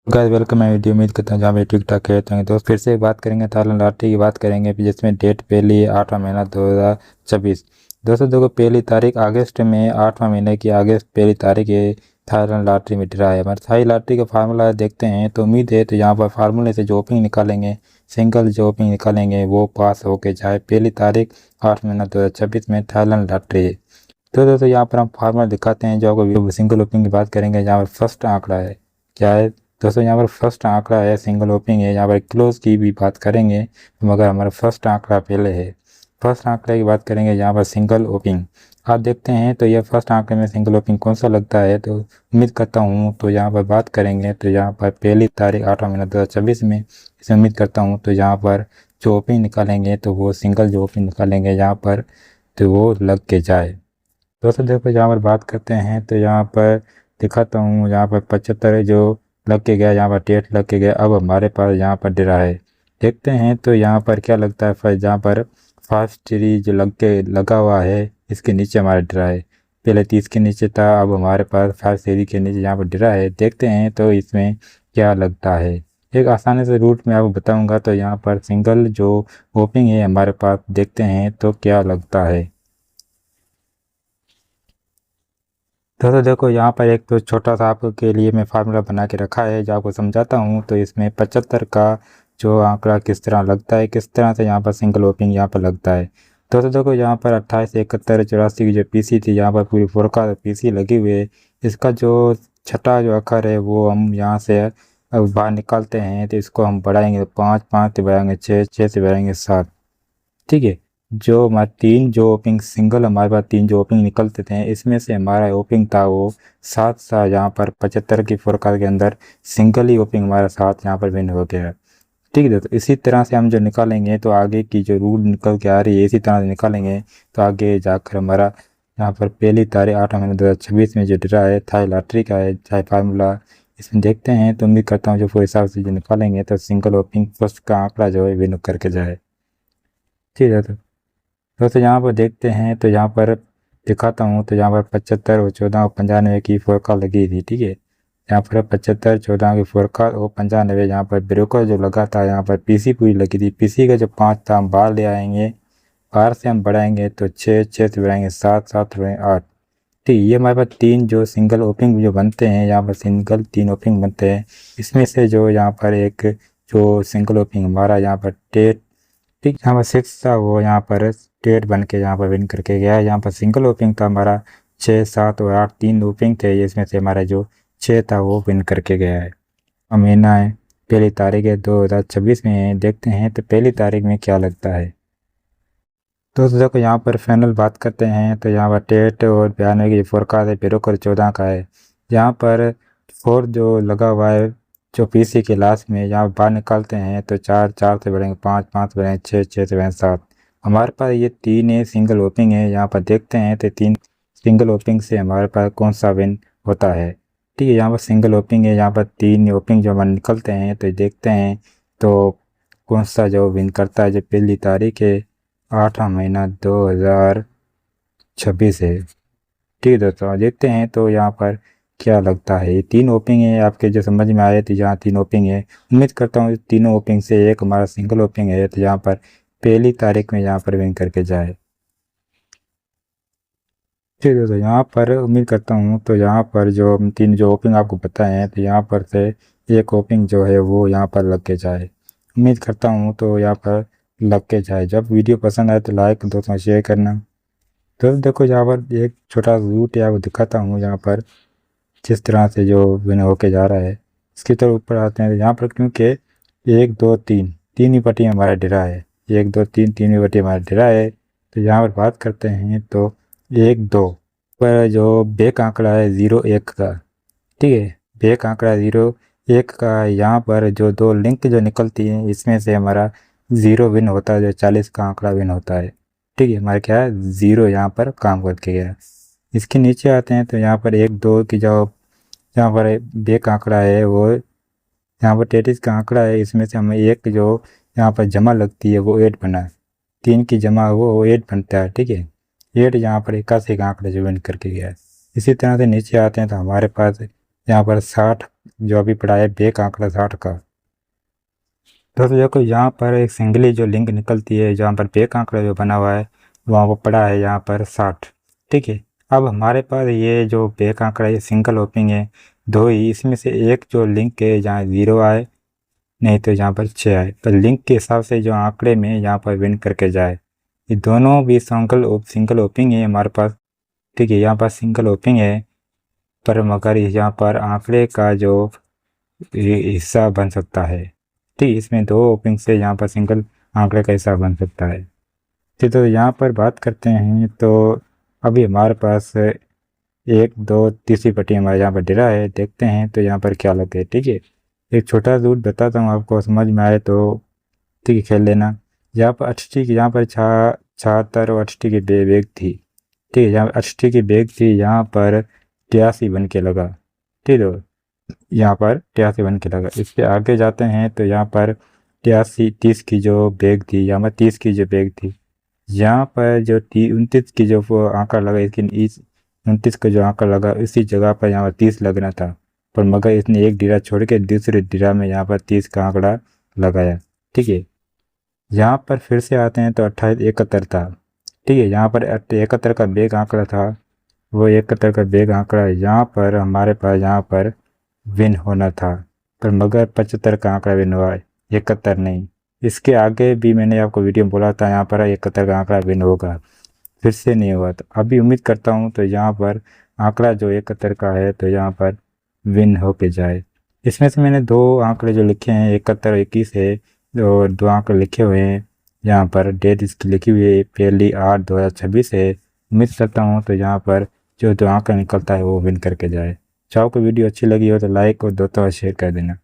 Guys welcome है video. उम्मीद करता हूँ जहाँ भी ठीक ठाक है। तो दोस्त फिर से बात करेंगे थाईलैंड लॉटरी की बात करेंगे जिसमें डेट पहली 8वां महीना 2026। दोस्तों देखो पहली तारीख अगस्त में 8वां महीने की अगस्त पहली तारीख है थाईलैंड लॉटरी में ड्रा है। हमारे थाई लॉटरी का फार्मूला देखते हैं तो उम्मीद है तो यहाँ पर फार्मूले से जो ओपनिंग निकालेंगे सिंगल जो ओपनिंग निकालेंगे वो पास होके जाए। पहली तारीख 8 महीना 2026 में थाईलैंड लॉटरी है। तो दोस्तों यहाँ पर हम फार्मूला दिखाते हैं जो आपको सिंगल ओपनिंग की बात करेंगे। यहाँ पर फर्स्ट आंकड़ा है क्या है दोस्तों, यहाँ पर फर्स्ट आंकड़ा है सिंगल ओपनिंग है। यहाँ पर क्लोज की भी बात करेंगे मगर हमारा फर्स्ट आंकड़ा पहले है। फर्स्ट आंकड़े की बात करेंगे यहाँ पर सिंगल ओपनिंग आप देखते हैं तो यह फर्स्ट आंकड़े में सिंगल ओपनिंग कौन सा लगता है तो उम्मीद करता हूँ तो यहाँ पर बात करेंगे तो यहाँ पर पहली तारीख 8वां महीना 2026 में इसे उम्मीद करता हूँ तो यहाँ पर जो ओपनिंग निकालेंगे तो वो सिंगल जो ओपनिंग निकालेंगे यहाँ पर तो वो लग के जाए। दोस्तों देखो यहाँ पर बात करते हैं तो यहाँ पर दिखाता हूँ यहाँ पर 75 जो लग के गया, यहाँ पर डेट लग के गया। अब हमारे पास यहाँ पर डरा है, देखते हैं तो यहाँ पर क्या लगता है। फर्स्ट जहाँ पर फास्ट ट्री जो लगा हुआ है इसके नीचे हमारा डरा है। पहले 30 के नीचे था, अब हमारे पास 5 सीरी के नीचे यहाँ पर डरा है। देखते हैं तो इसमें क्या लगता है। एक आसानी से रूट में आपको बताऊंगा तो यहाँ पर सिंगल जो ओपनिंग है हमारे पास, देखते हैं तो क्या लगता है। दोस्तों देखो यहाँ पर एक तो छोटा सा आपके लिए मैं फार्मूला बना के रखा है जो आपको समझाता हूँ। तो इसमें 75 का जो आंकड़ा किस तरह लगता है, किस तरह से यहाँ पर सिंगल ओपनिंग यहाँ पर लगता है। दोस्तों देखो यहाँ पर 28, 71, 84 की जो पीसी थी यहाँ पर पूरी 4 का पीसी लगी हुई है। इसका जो छठा जो अक्षर है वो हम यहाँ से अब बाहर निकालते हैं तो इसको हम बढ़ाएंगे तो 5, 5 से बढ़ाएंगे 6, 6 से बढ़ाएंगे 7। ठीक है, जो हमारे तीन जो ओपनिंग सिंगल हमारे पास तीन जो ओपनिंग निकलते थे इसमें से हमारा ओपनिंग था वो 7 सा। यहाँ पर 75 की फोरकास्ट के अंदर सिंगल ही ओपनिंग हमारा 7 यहाँ पर विन हो गया है। ठीक है, तो इसी तरह से हम जो निकालेंगे तो आगे की जो रूल निकल के आ रही है इसी तरह से निकालेंगे तो आगे जाकर हमारा यहाँ पर पहली तारीख 8 महीने 2026 में जो ड्रा है थाई लॉटरी का है चाहे फार्मूला इसमें देखते हैं तो उम्मीद करता हूँ जो वो हिसाब से जो निकालेंगे तो सिंगल ओपनिंग फर्स्ट का आंकड़ा जो है विन करके जाए। ठीक है, तो दोस्तों यहाँ पर देखते हैं तो यहाँ पर दिखाता हूँ तो यहाँ पर 75 और 14 और 95 की फोरकास्ट लगी थी। ठीक है, यहाँ पर 75, 14 की फोरकास्ट और 95 यहाँ पर ब्रोकर जो लगा था यहाँ पर पीसी पूरी लगी थी। पीसी का जो 5 था हम बाहर ले आएंगे, बाहर से हम बढ़ाएंगे तो 6, 6 से बढ़ाएंगे 7, 7 से बढ़ाएंगे 8। ठीक, ये हमारे पास तीन जो सिंगल ओपनिंग जो बनते हैं यहाँ पर सिंगल 3 ओपनिंग बनते हैं। इसमें से जो यहाँ पर एक जो सिंगल ओपनिंग हमारा यहाँ पर टेट, ठीक, यहाँ पर 6 था वो यहाँ पर स्टेट बन के यहाँ पर विन करके गया है। यहाँ पर सिंगल ओपनिंग था हमारा 6, 7 और 8, 3 ओपनिंग थे। इसमें से हमारा जो 6 था वो विन करके गया है। महीना है पहली तारीख है 2026 में है। देखते हैं तो पहली तारीख में क्या लगता है। दोस्तों देखो यहाँ पर फाइनल बात करते हैं तो यहाँ पर टेट और 92 की फोरकास्ट है, बेरोकर 14 का है। यहाँ पर 4 जो लगा हुआ है जो पीसी के लास्ट में यहाँ बाहर निकालते हैं तो 4, 4 से बढ़ेंगे 5, 5 से बढ़ेंगे 6, 6 से बढ़ेंगे 7। हमारे पास ये 3 है सिंगल ओपनिंग है। यहाँ पर देखते हैं तो 3 सिंगल ओपनिंग से हमारे पास कौन सा विन होता है। ठीक है, यहाँ पर सिंगल ओपनिंग है। यहाँ पर 3 ओपनिंग जो हमारे निकलते हैं तो देखते हैं तो कौन सा जो विन करता है। जो पहली तारीख है 8वां महीना 2026 है। ठीक है दोस्तों, देखते हैं तो यहाँ पर क्या लगता है। ये 3 ओपनिंग है आपके जो समझ में आए तो यहाँ 3 ओपनिंग है। उम्मीद करता हूँ तीनों ओपनिंग से एक हमारा सिंगल ओपनिंग है तो यहाँ पर पहली तारीख में यहाँ पर विन करके जाए। ठीक है दोस्तों, यहाँ पर उम्मीद करता हूँ तो यहाँ पर जो 3 जो ओपनिंग आपको बताए हैं तो यहाँ पर से एक ओपनिंग जो है वो यहाँ पर लग के जाए। उम्मीद करता हूँ तो यहाँ पर लग के जाए। जब वीडियो पसंद आए तो लाइक दोस्तों शेयर करना। तो देखो यहाँ पर एक छोटा रूट है आपको दिखाता हूँ। यहाँ पर जिस तरह से जो विन होके जा रहा है इसकी तरफ ऊपर आते हैं तो यहाँ पर क्योंकि 1, 2, 3 तीन ही पट्टी हमारा डेरा है। 1, 2, 3 तीन ही पट्टी हमारा डेरा है। तो यहाँ पर बात करते हैं तो 1, 2 पर जो बैक आंकड़ा है 0, 1 का। ठीक है, बैक आंकड़ा 0, 1 का। यहाँ पर जो 2 लिंक जो निकलती हैं इसमें से हमारा 0 विन होता है, जो 40 का आंकड़ा विन होता है। ठीक है, हमारा क्या है 0 यहाँ पर काम करके गया। इसके नीचे आते हैं तो यहाँ पर 1, 2 की जो यहाँ पर बैक आंकड़ा है वो यहाँ पर 33 का आंकड़ा है। इसमें से हमें एक जो यहाँ पर जमा लगती है वो 8 बना है। 3 की जमा वो 8 बनता है। ठीक है, 8 यहाँ पर 81 का आंकड़ा जो विन करके गया है। इसी तरह से नीचे आते हैं तो हमारे पास यहाँ पर 60 जो अभी पड़ा है बैक आंकड़ा 60 का। दोस्तों देखो यहाँ पर एक सिंगली जो लिंक निकलती है जहाँ पर बैक आंकड़ा जो बना हुआ है वहाँ पर पड़ा है यहाँ पर 60। ठीक है, अब हमारे पास ये जो बैक आंकड़ा ये सिंगल ओपनिंग है दो ही, इसमें से एक जो लिंक है जहाँ 0 आए नहीं तो यहाँ पर 6 आए, तो लिंक के हिसाब से जो आंकड़े में यहाँ पर विन करके जाए। ये दोनों भी सिंगल ओपनिंग है हमारे पास। ठीक है, यहाँ पर सिंगल ओपनिंग है पर मगर यहाँ पर आंकड़े का जो हिस्सा बन सकता है। ठीक, इसमें दो ओपनिंग से यहाँ पर सिंगल आंकड़े का हिस्सा बन सकता है। ठीक, तो यहाँ पर बात करते हैं तो अभी हमारे पास एक दो तीसरी पट्टी हमारे यहाँ पर डिरा है, देखते हैं तो यहाँ पर क्या लगे। ठीक है, एक छोटा रूट बताता हूँ आपको, समझ में आए तो ठीक है खेल लेना। यहाँ पर 68 की यहाँ पर 76 और 68 की बेग थी। ठीक है, यहाँ 68 की बेग थी, यहाँ पर 83 बन के लगा। ठीक है, यहाँ पर 83 बन के लगा। इसके आगे जाते हैं तो यहाँ पर 30 की जो बेग थी, यहाँ पर 30 की जो बेग थी, यहाँ पर जो 29 की जो आंकड़ा लगा, इसकी 29 का जो आंकड़ा लगा इसी जगह पर यहाँ पर 30 लगना था, पर मगर इसने एक डिरा छोड़ के दूसरे डिरा में यहाँ पर 30 का आंकड़ा लगाया। ठीक है, यहाँ पर फिर से आते हैं तो 28 71 था। ठीक है, यहाँ पर 71 का बेग आंकड़ा था, वो 71 का बेग आंकड़ा यहाँ पर हमारे पास यहाँ पर विन होना था, पर मगर 75 का आंकड़ा विन हुआ, 71 नहीं। इसके आगे भी मैंने आपको वीडियो में बोला था यहाँ पर 71 का आंकड़ा विन होगा, फिर से नहीं हुआ। तो अभी उम्मीद करता हूँ तो यहाँ पर आंकड़ा जो 71 का है तो यहाँ पर विन होके जाए। इसमें से मैंने दो आंकड़े जो लिखे हैं 71 और 21 है, और दो आंकड़े लिखे हुए हैं, यहाँ पर डेट इसकी लिखी हुई है 1/8/2026 है। उम्मीद करता हूँ तो यहाँ पर जो आंकड़ा निकलता है वो विन करके जाए। चाहो को वीडियो अच्छी लगी हो तो लाइक और दोस्तों शेयर कर देना।